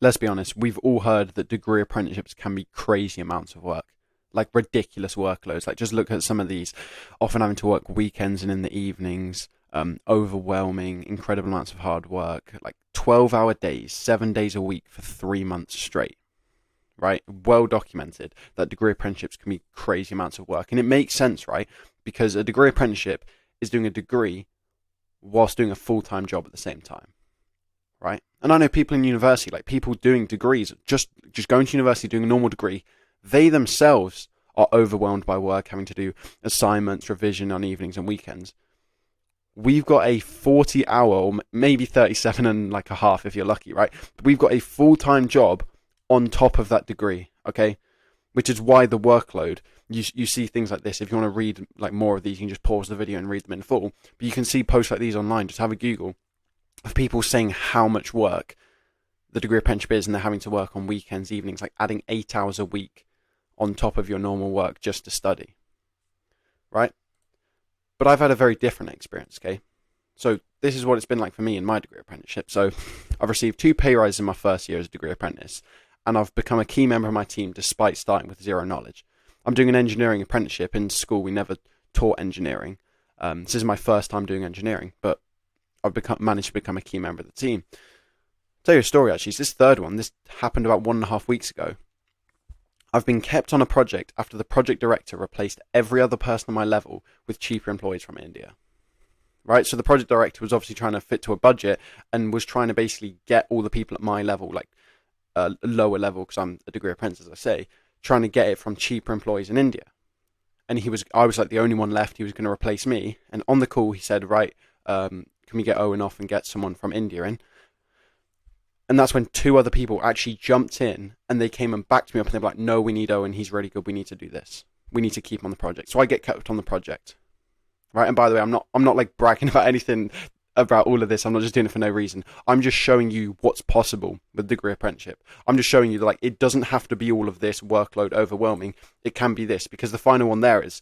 let's be honest, we've all heard that degree apprenticeships can be crazy amounts of work, like ridiculous workloads. Like just look at some of these, often having to work weekends and in the evenings, overwhelming, incredible amounts of hard work, like 12-hour days, 7 days a week for 3 months straight, right? Well documented that degree apprenticeships can be crazy amounts of work. And it makes sense, right? Because a degree apprenticeship is doing a degree whilst doing a full-time job at the same time. Right? And I know people in university, like people doing degrees, just going to university, doing a normal degree, they themselves are overwhelmed by work, having to do assignments, revision on evenings and weekends. We've got a 40-hour, or maybe 37 and like a half if you're lucky, right? But we've got a full-time job on top of that degree, okay? Which is why the workload, you see things like this. If you want to read like more of these, you can just pause the video and read them in full. But you can see posts like these online. Just have a Google of people saying how much work the degree apprenticeship is, and they're having to work on weekends, evenings, like adding 8 hours a week on top of your normal work just to study, right? But I've had a very different experience, okay? So this is what it's been like for me in my degree apprenticeship. So I've received 2 pay rises in my first year as a degree apprentice, and I've become a key member of my team despite starting with zero knowledge. I'm doing an engineering apprenticeship. In school, we never taught engineering. This is my first time doing engineering, but I've managed to become a key member of the team. I'll tell you a story actually. It's this third one. This happened about 1.5 weeks ago. I've been kept on a project after the project director replaced every other person on my level with cheaper employees from India. Right? So the project director was obviously trying to fit to a budget and was trying to basically get all the people at my level, like lower level, because I'm a degree apprentice, as I say, trying to get it from cheaper employees in India. And I was like the only one left. He was going to replace me. And on the call, he said, right, can we get Owen off and get someone from India in? And that's when 2 other people actually jumped in, and they came and backed me up, and they were like, no, we need Owen. He's really good. We need to do this. We need to keep him on the project. So I get kept on the project, right? And by the way, I'm not like bragging about anything about all of this. I'm not just doing it for no reason. I'm just showing you what's possible with degree apprenticeship. I'm just showing you that like it doesn't have to be all of this workload overwhelming. It can be this, because the final one there is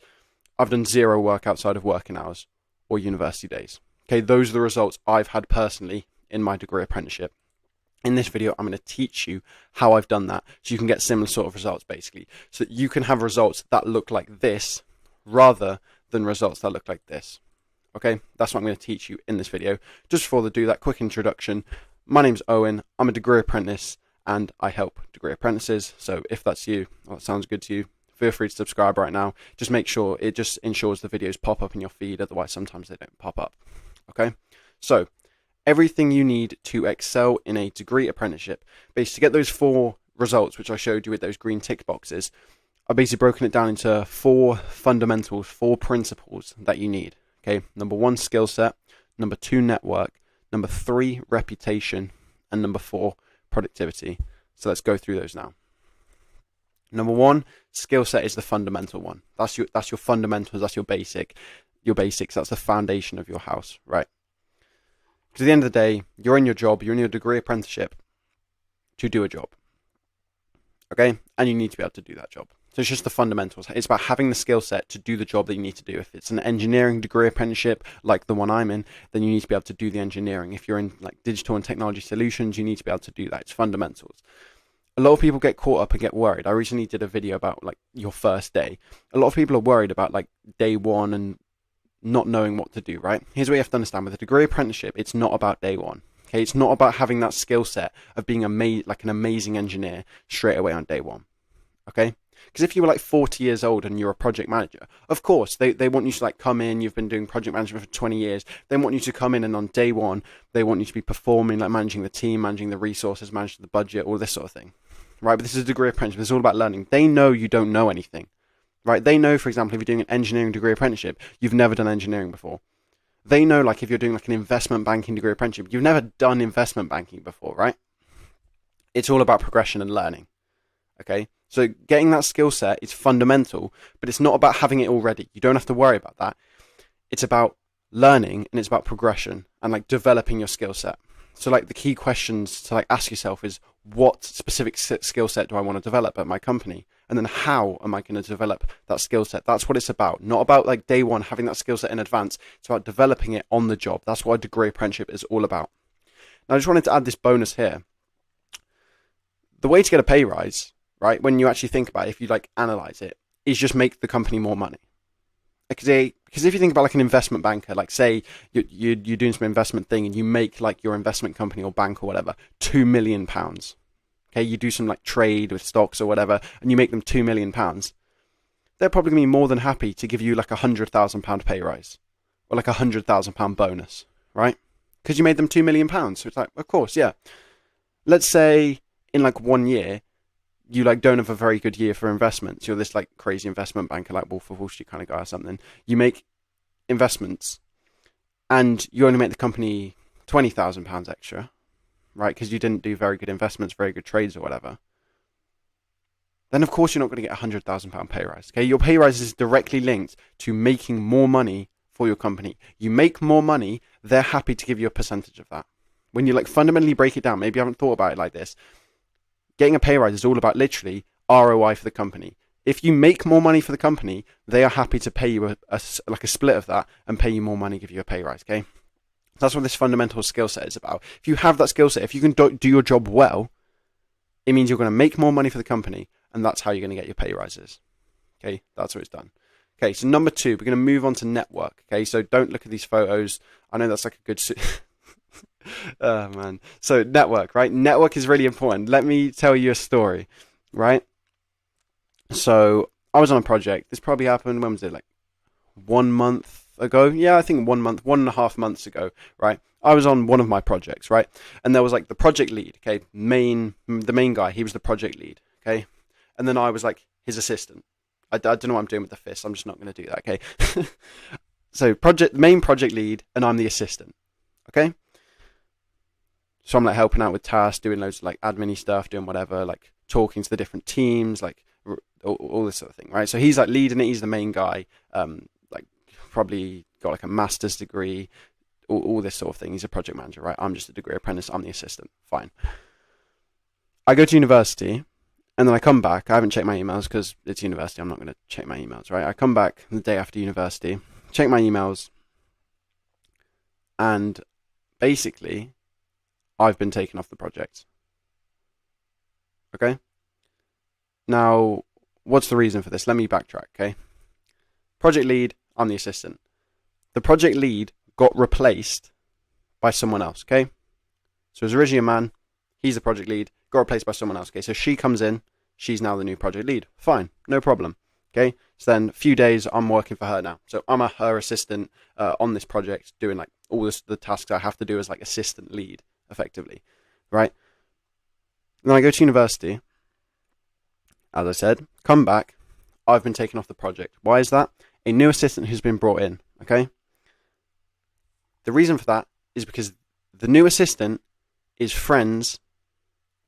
I've done zero work outside of working hours or university days. Okay, those are the results I've had personally in my degree apprenticeship. In this video, I'm going to teach you how I've done that so you can get similar sort of results, basically, so that you can have results that look like this rather than results that look like this. Okay, that's what I'm going to teach you in this video. Just before I do that, quick introduction. My name's Owen. I'm a degree apprentice and I help degree apprentices. So if that's you, or that sounds good to you, feel free to subscribe right now. Just make sure it just ensures the videos pop up in your feed. Otherwise, sometimes they don't pop up. Okay, so everything you need to excel in a degree apprenticeship, basically to get those 4 results, which I showed you with those green tick boxes, I've basically broken it down into 4 fundamentals, 4 principles that you need. Okay, number 1, skill set. Number 2, network. Number 3, reputation. And number 4, productivity. So let's go through those now. Number 1, skill set is the fundamental one. That's your fundamentals. That's your basics. That's the foundation of your house, right? Because at the end of the day, you're in your job. You're in your degree apprenticeship to do a job. Okay, and you need to be able to do that job. So it's just the fundamentals. It's about having the skill set to do the job that you need to do. If it's an engineering degree apprenticeship like the one I'm in, then you need to be able to do the engineering. If you're in like digital and technology solutions, you need to be able to do that. It's fundamentals. A lot of people get caught up and get worried. I recently did a video about like your first day. A lot of people are worried about like day 1 and not knowing what to do, right? Here's what you have to understand. With a degree apprenticeship, it's not about day 1. Okay, it's not about having that skill set of being like an amazing engineer straight away on day 1. Okay? Because if you were like 40 years old and you're a project manager, of course, they want you to like come in, you've been doing project management for 20 years, they want you to come in and on day 1, they want you to be performing, like managing the team, managing the resources, managing the budget, all this sort of thing. Right? But this is a degree apprenticeship, it's all about learning. They know you don't know anything. Right? They know, for example, if you're doing an engineering degree apprenticeship, you've never done engineering before. They know, like, if you're doing like an investment banking degree apprenticeship, you've never done investment banking before, right? It's all about progression and learning. Okay? So getting that skill set is fundamental, but it's not about having it already. You don't have to worry about that. It's about learning and it's about progression and like developing your skill set. So like the key questions to like ask yourself is, what specific skill set do I want to develop at my company? And then how am I going to develop that skill set? That's what it's about. Not about like day 1 having that skill set in advance. It's about developing it on the job. That's what a degree apprenticeship is all about. Now I just wanted to add this bonus here. the way to get a pay rise, right, when you actually think about it, if you like analyze it, is just make the company more money. Because if you think about like an investment banker, like say you're doing some investment thing and you make like your investment company or bank or whatever £2 million. Okay, you do some like trade with stocks or whatever, and you make them £2 million. They're probably gonna be more than happy to give you like £100,000 pay rise or like £100,000 bonus, right? Because you made them £2 million. So it's like, of course, yeah. Let's say in like 1 year, you like don't have a very good year for investments. You're this like crazy investment banker, like Wolf of Wall Street kind of guy or something. You make investments, and you only make the company £20,000 extra, right? Because you didn't do very good investments, very good trades or whatever. Then of course you're not going to get £100,000 pay rise. Okay, your pay rise is directly linked to making more money for your company. You make more money, they're happy to give you a percentage of that. When you like fundamentally break it down, maybe you haven't thought about it like this. Getting a pay rise is all about literally ROI for the company. If you make more money for the company, they are happy to pay you a split of that and pay you more money, give you a pay rise. Okay, that's what this fundamental skill set is about. If you have that skill set, if you can do your job well, it means you're going to make more money for the company, and that's how you're going to get your pay rises. Okay, that's what it's done. Okay, so number 2, we're going to move on to network. Okay, so don't look at these photos. I know that's like a good... oh, man. So network, right? Network is really important. Let me tell you a story, right? So I was on a project. This probably happened, when was it? Like 1 month ago? Yeah, I think 1 month, 1.5 months ago, right? I was on one of my projects, right? And there was like the project lead, okay? The main guy, he was the project lead, okay? And then I was like his assistant. I don't know what I'm doing with the fist. I'm just not going to do that, okay? So main project lead, and I'm the assistant, okay? So I'm like helping out with tasks, doing loads of like admin-y stuff, doing whatever, like talking to the different teams, like all this sort of thing, right? So he's like leading it. He's the main guy. Like probably got like a master's degree, all this sort of thing. He's a project manager, right? I'm just a degree apprentice. I'm the assistant. Fine. I go to university, and then I come back. I haven't checked my emails because it's university. I'm not going to check my emails, right? I come back the day after university, check my emails, and basically, I've been taken off the project. Okay? Now, what's the reason for this? Let me backtrack, okay? Project lead, I'm the assistant. The project lead got replaced by someone else, okay? So it was originally a man, he's the project lead, got replaced by someone else, okay? So she comes in, she's now the new project lead. Fine, no problem, okay? So then a few days, I'm working for her now. So I'm her assistant on this project, doing like all the tasks I have to do as like assistant lead, effectively, right? Then I go to university, as I said, come back, I've been taken off the project. Why is that? A new assistant who's been brought in, okay? The reason for that is because the new assistant is friends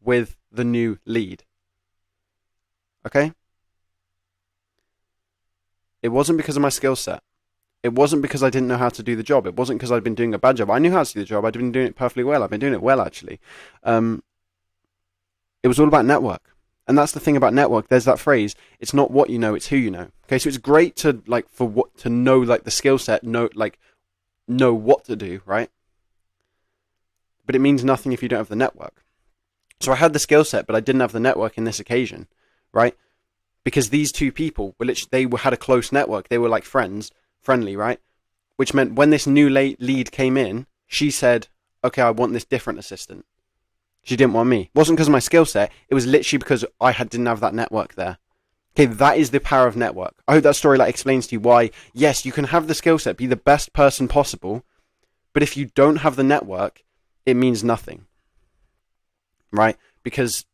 with the new lead, okay? It wasn't because of my skill set. It wasn't because I didn't know how to do the job. It wasn't because I'd been doing a bad job. I knew how to do the job. I'd been doing it perfectly well. I've been doing it well, actually. It was all about network. And that's the thing about network. There's that phrase, it's not what you know, it's who you know. Okay, so it's great to know like the skill set, know what to do, right? But it means nothing if you don't have the network. So I had the skill set, but I didn't have the network in this occasion, right? Because these two people had a close network. They were like friendly, right? Which meant when this new lead came in, she said, okay, I want this different assistant. She didn't want me. It wasn't because of my skill set. It was literally because I didn't have that network there. Okay, that is the power of network. I hope that story explains to you why, yes, you can have the skill set, be the best person possible, but if you don't have the network, it means nothing, right? Because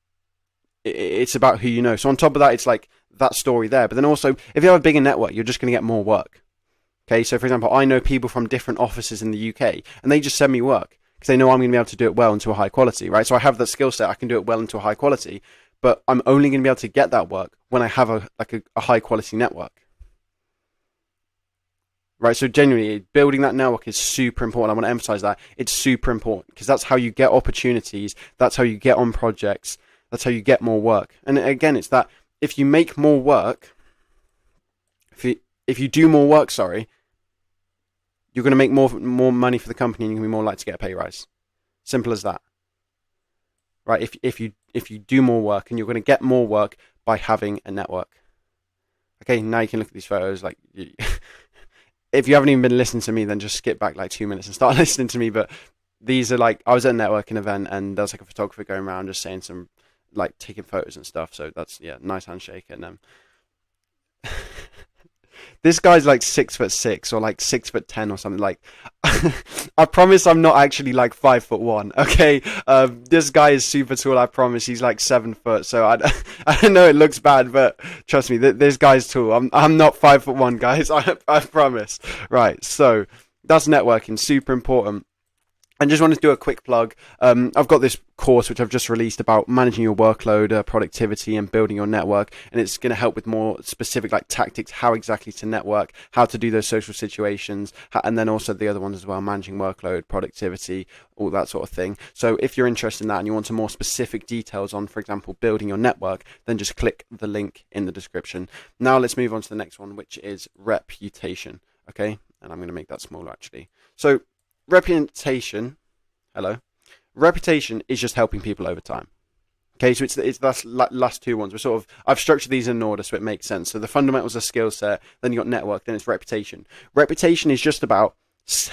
it's about who you know. So on top of that, it's like that story there. But then also, if you have a bigger network, you're just going to get more work. Okay, so for example, I know people from different offices in the UK, and they just send me work because they know I'm going to be able to do it well and to a high quality, right? So I have that skill set. I can do it well and to a high quality, but I'm only going to be able to get that work when I have a high quality network. Right, so genuinely, building that network is super important. I want to emphasize that. It's super important because that's how you get opportunities. That's how you get on projects. That's how you get more work. And again, it's that if you make more work, if you do more work, you're going to make more money for the company and you're going to be more likely to get a pay rise. Simple as that. right? If you do more work, and you're going to get more work by having a network. Okay, now you can look at these photos. Like, if you haven't even been listening to me, then just skip back like 2 minutes and start listening to me. But these are like, I was at a networking event, and there was like a photographer going around just saying some, like, taking photos and stuff. So that's, yeah, nice handshake. And this guy's like 6'6" or like 6'10" or something. Like, I promise I'm not actually like 5'1". Okay, this guy is super tall. I promise he's like 7 foot. So I know it looks bad, but trust me, this guy's tall. I'm not 5'1", guys. I promise. Right. So that's networking. Super important. And just wanted to do a quick plug. I've got this course which I've just released about managing your workload, productivity, and building your network. And it's going to help with more specific like tactics, how exactly to network, how to do those social situations, and then also the other ones as well, managing workload, productivity, all that sort of thing. So if you're interested in that and you want some more specific details on, for example, building your network, then just click the link in the description. Now let's move on to the next one, which is reputation. Okay, and I'm going to make that smaller actually. So reputation is just helping people over time. Okay, so it's that's last two ones. I've structured these in an order so it makes sense. So the fundamentals are skill set, then you got network, then it's reputation. Reputation is just about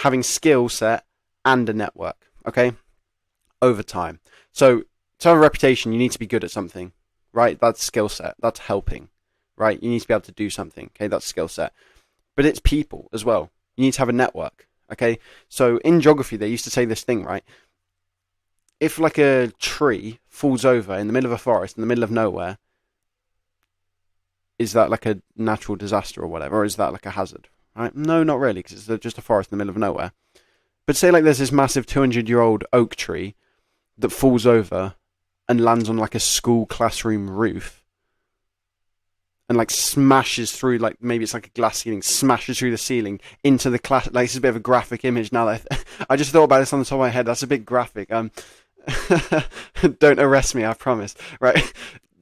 having skill set and a network, okay, over time. So to have a reputation, you need to be good at something, right? That's skill set. That's helping, right? You need to be able to do something, okay? That's skill set. But it's people as well. You need to have a network. Okay, so in geography, they used to say this thing, right? If like a tree falls over in the middle of a forest, in the middle of nowhere, is that like a natural disaster or whatever? Or is that like a hazard, right? No, not really, because it's just a forest in the middle of nowhere. But say like there's this massive 200-year-old oak tree that falls over and lands on like a school classroom roof, and like smashes through, like maybe it's like a glass ceiling, smashes through the ceiling into the class. Like, this is a bit of a graphic image now. That I just thought about this on the top of my head. That's a bit graphic. Don't arrest me, I promise. Right,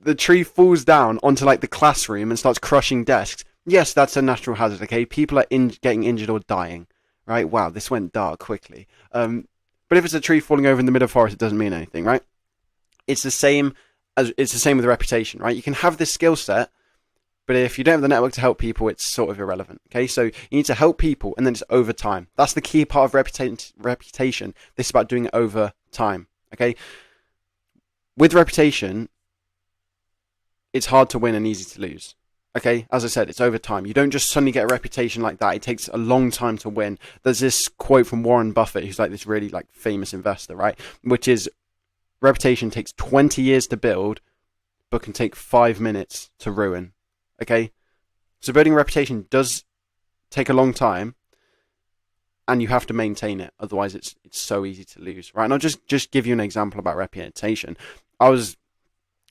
the tree falls down onto like the classroom and starts crushing desks. Yes, that's a natural hazard. Okay, people are getting injured or dying. Right? Wow, this went dark quickly. But if it's a tree falling over in the middle of the forest, it doesn't mean anything, right? It's the same with reputation, right? You can have this skill set, but if you don't have the network to help people, it's sort of irrelevant. Okay, so you need to help people, and then it's over time. That's the key part of reputation. This is about doing it over time. Okay, with reputation, it's hard to win and easy to lose. Okay, as I said, it's over time. You don't just suddenly get a reputation like that. It takes a long time to win. There's this quote from Warren Buffett, who's like this really like famous investor, right? Which is, reputation takes 20 years to build, but can take 5 minutes to ruin. Okay, so building a reputation does take a long time, and you have to maintain it. Otherwise, it's so easy to lose, right? And I'll just give you an example about reputation. I was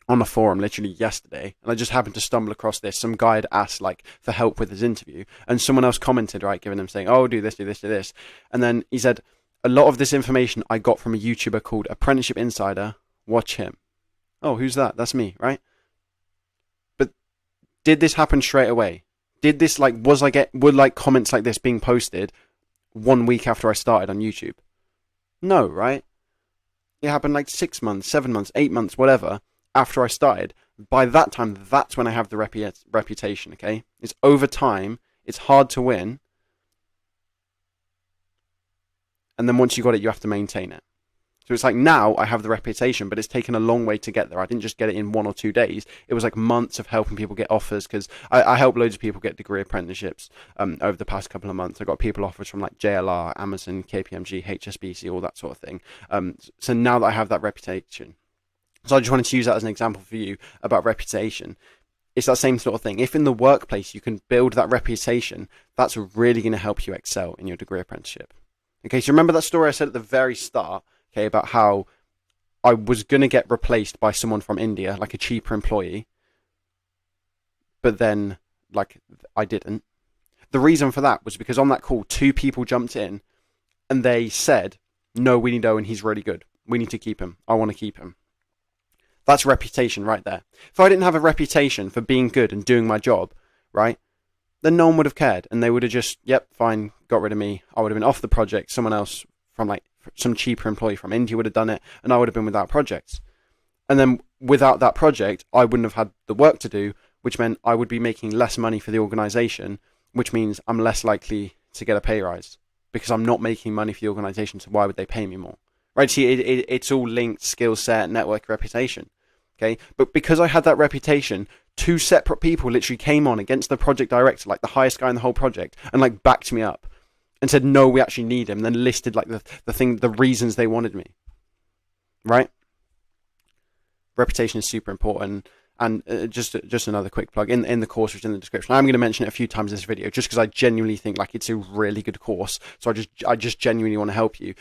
on a forum literally yesterday, and I just happened to stumble across this. Some guy had asked like for help with his interview, and someone else commented, right, giving him saying, "Oh, do this, do this, do this," and then he said, "A lot of this information I got from a YouTuber called Apprenticeship Insider. Watch him." Oh, who's that? That's me, right? Did this happen straight away? Did this would like comments like this being posted 1 week after I started on YouTube? No, right? It happened like 6 months, 7 months, 8 months, whatever, after I started. By that time, that's when I have the reputation, okay? It's over time, it's hard to win, and then once you got it, you have to maintain it. So it's like now I have the reputation, but it's taken a long way to get there. I didn't just get it in 1 or 2 days. It was like months of helping people get offers, because I helped loads of people get degree apprenticeships over the past couple of months. I got people offers from like JLR, Amazon, KPMG, HSBC, all that sort of thing. So now that I have that reputation, so I just wanted to use that as an example for you about reputation. It's that same sort of thing. If in the workplace you can build that reputation, that's really going to help you excel in your degree apprenticeship. Okay, so remember that story I said at the very start, okay, about how I was going to get replaced by someone from India, like a cheaper employee, but then, like, I didn't. The reason for that was because on that call, 2 people jumped in, and they said, "No, we need Owen, he's really good. We need to keep him. I want to keep him." That's reputation right there. If I didn't have a reputation for being good and doing my job, right, then no one would have cared, and they would have just, yep, fine, got rid of me. I would have been off the project. Someone else from like some cheaper employee from India would have done it, and I would have been without projects. And then without that project, I wouldn't have had the work to do, which meant I would be making less money for the organization, which means I'm less likely to get a pay rise because I'm not making money for the organization. So why would they pay me more? Right? See, it's all linked: skill set, network, reputation. Okay. But because I had that reputation, 2 separate people literally came on against the project director, like the highest guy in the whole project, and like backed me up and said, no, we actually need him. And then listed like the reasons they wanted me. Right? Reputation is super important. And just another quick plug in the course, which is in the description. I'm going to mention it a few times in this video, just because I genuinely think like it's a really good course. So I just genuinely want to help you.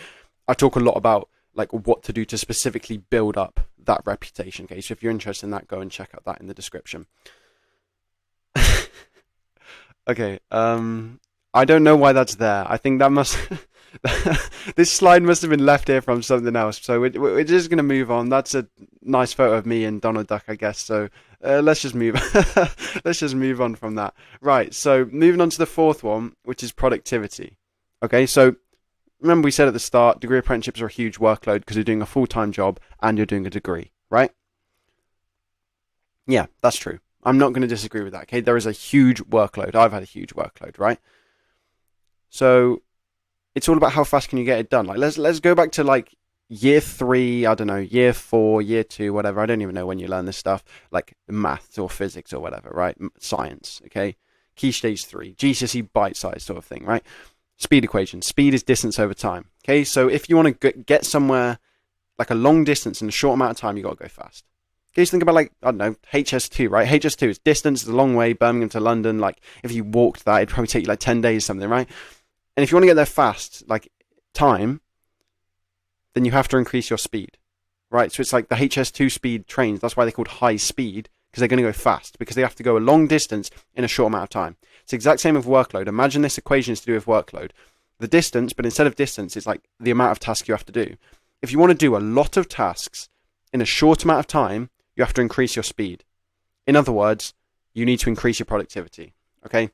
I talk a lot about like what to do to specifically build up that reputation. Okay, so if you're interested in that, go and check out that in the description. Okay, I don't know why that's there. I think that must this slide must have been left here from something else. So we're just gonna move on. That's a nice photo of me and Donald Duck, I guess. So let's just move. Let's just move on from that. Right. So moving on to the 4th one, which is productivity. Okay. So remember we said at the start, degree apprenticeships are a huge workload because you're doing a full-time job and you're doing a degree, right? Yeah, that's true. I'm not going to disagree with that. Okay. There is a huge workload. I've had a huge workload, right? So it's all about how fast can you get it done. Like let's go back to like year 3, I don't know, year 4, year 2, whatever. I don't even know when you learn this stuff, like maths or physics or whatever, right? Science, okay? Key stage 3, GCSE bite-sized sort of thing, right? Speed equation. Speed is distance over time, okay? So if you want to get somewhere like a long distance in a short amount of time, you got to go fast. Okay, so think about like, I don't know, HS2, right? HS2 is distance, it's a long way, Birmingham to London. Like if you walked that, it'd probably take you like 10 days or something, right? And if you want to get there fast, like time, then you have to increase your speed, right? So it's like the HS2 speed trains. That's why they're called high speed, because they're going to go fast, because they have to go a long distance in a short amount of time. It's the exact same with workload. Imagine this equation is to do with workload. The distance, but instead of distance, it's like the amount of tasks you have to do. If you want to do a lot of tasks in a short amount of time, you have to increase your speed. In other words, you need to increase your productivity, okay?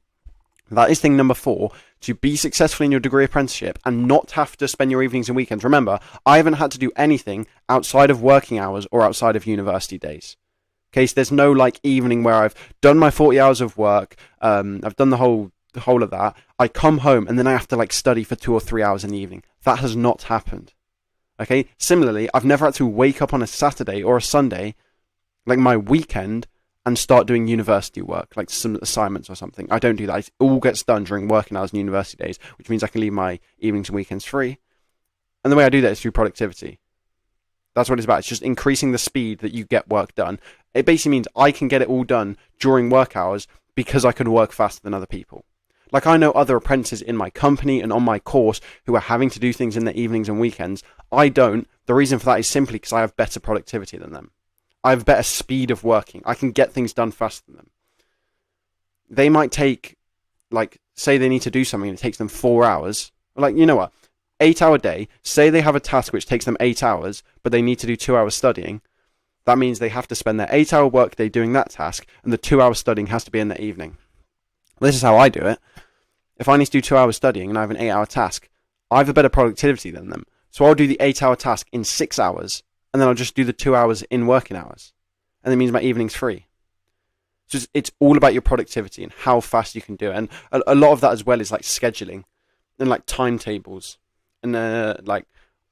That is thing number 4, to be successful in your degree apprenticeship and not have to spend your evenings and weekends. Remember, I haven't had to do anything outside of working hours or outside of university days. Okay, so there's no like evening where I've done my 40 hours of work, I've done the whole of that, I come home and then I have to like study for 2 or 3 hours in the evening. That has not happened. Okay, similarly, I've never had to wake up on a Saturday or a Sunday, like my weekend, and start doing university work, like some assignments or something. I don't do that. It all gets done during working hours and university days, which means I can leave my evenings and weekends free. And the way I do that is through productivity. That's what it's about. It's just increasing the speed that you get work done. It basically means I can get it all done during work hours because I can work faster than other people. Like I know other apprentices in my company and on my course who are having to do things in the evenings and weekends. I don't. The reason for that is simply because I have better productivity than them. I have better speed of working. I can get things done faster than them. They might take, like, say they need to do something and it takes them 4 hours. Like, you know what? 8-hour day. Say they have a task which takes them 8 hours, but they need to do 2 hours studying. That means they have to spend their 8-hour workday doing that task, and the 2 hours studying has to be in the evening. This is how I do it. If I need to do 2 hours studying and I have an 8-hour task, I have a better productivity than them. So I'll do the 8-hour task in 6 hours, and then I'll just do the 2 hours in working hours. And that means my evening's free. So it's all about your productivity and how fast you can do it. And a lot of that as well is like scheduling and like timetables and like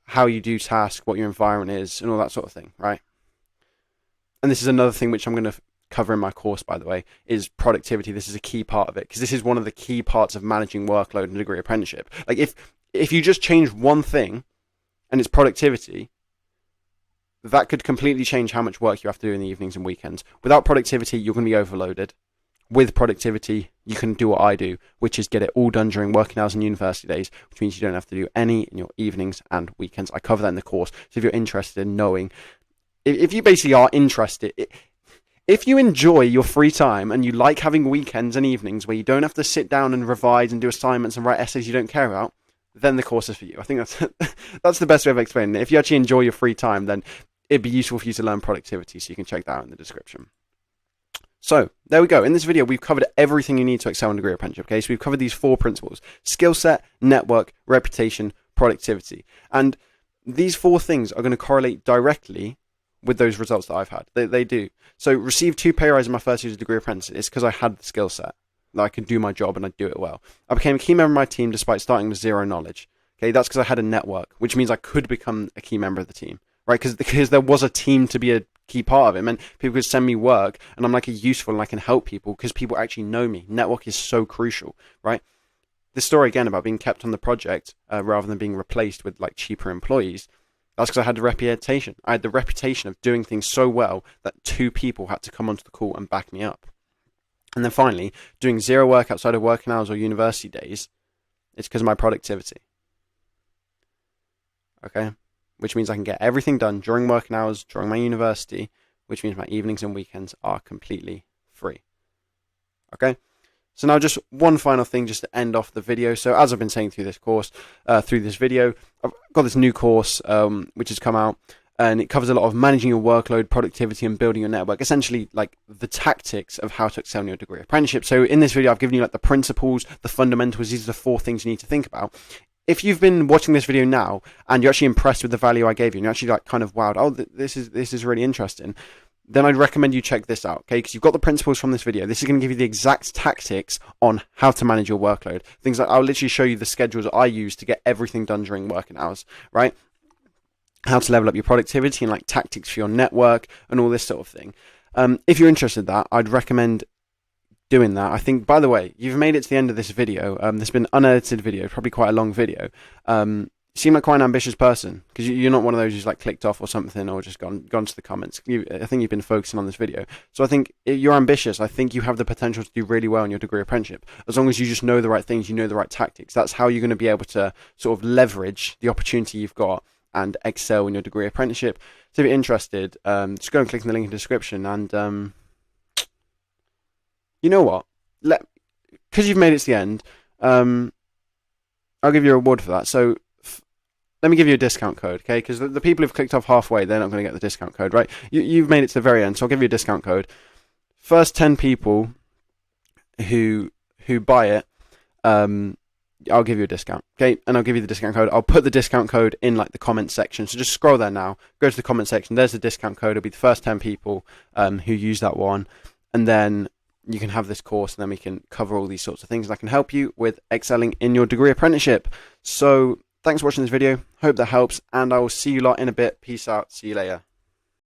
how you do tasks, what your environment is, and all that sort of thing, right? And this is another thing which I'm going to cover in my course, by the way, is productivity. This is a key part of it because this is one of the key parts of managing workload and degree apprenticeship. Like if you just change one thing and it's productivity, that could completely change how much work you have to do in the evenings and weekends. Without productivity, you're going to be overloaded. With productivity, you can do what I do, which is get it all done during working hours and university days, which means you don't have to do any in your evenings and weekends. I cover that in the course. So if you're interested in knowing, if you basically are interested, if you enjoy your free time and you like having weekends and evenings where you don't have to sit down and revise and do assignments and write essays you don't care about, then the course is for you. I think that's the best way of explaining it. If you actually enjoy your free time, then it'd be useful for you to learn productivity, so you can check that out in the description. So, there we go. In this video, we've covered everything you need to excel in degree apprenticeship. Okay, so we've covered these 4 principles: skill set, network, reputation, productivity. And these 4 things are going to correlate directly with those results that I've had. They do. So received 2 pay rises in my first year as a degree apprentice. It's because I had the skill set that I could do my job and I do it well. I became a key member of my team despite starting with 0 knowledge. Okay, that's because I had a network, which means I could become a key member of the team, right? Because there was a team to be a key part of it. It meant people could send me work and I'm like useful and I can help people because people actually know me. Network is so crucial, right? This story again about being kept on the project rather than being replaced with like cheaper employees. That's because I had the reputation. I had the reputation of doing things so well that 2 people had to come onto the call and back me up. And then finally, doing 0 work outside of working hours or university days, it's because of my productivity. Okay? Which means I can get everything done during working hours, during my university, which means my evenings and weekends are completely free. Okay? So now just one final thing just to end off the video. So as I've been saying through this course, through this video, I've got this new course which has come out, and it covers a lot of managing your workload, productivity, and building your network. Essentially, like the tactics of how to excel in your degree apprenticeship. So in this video, I've given you like the principles, the fundamentals. These are the 4 things you need to think about. If you've been watching this video now and you're actually impressed with the value I gave you, and you're actually like kind of wowed, oh, this is really interesting, then I'd recommend you check this out, okay? Because you've got the principles from this video. This is going to give you the exact tactics on how to manage your workload. Things like I'll literally show you the schedules that I use to get everything done during working hours, right? How to level up your productivity and like tactics for your network and all this sort of thing. If you're interested in that, I'd recommend doing that. I think, by the way, you've made it to the end of this video. There's been an unedited video, probably quite a long video. You seem like quite an ambitious person because you're not one of those who's like clicked off or something or just gone to the comments. I think you've been focusing on this video. So I think you're ambitious. I think you have the potential to do really well in your degree apprenticeship. As long as you just know the right things, you know the right tactics. That's how you're going to be able to sort of leverage the opportunity you've got and excel in your degree apprenticeship. So if you're interested, just go and click on the link in the description. And you know what? Because you've made it to the end, I'll give you a reward for that. So let me give you a discount code, okay? Because the people who've clicked off halfway, they're not going to get the discount code, right? You've made it to the very end, so I'll give you a discount code. First 10 people who buy it, I'll give you a discount, okay? And I'll give you the discount code. I'll put the discount code in like the comment section. So just scroll there now, go to the comment section. There's the discount code. It'll be the first 10 people who use that one, and then you can have this course, and then we can cover all these sorts of things, and I can help you with excelling in your degree apprenticeship. So thanks for watching this video. Hope that helps, and I will see you lot in a bit. Peace out. See you later.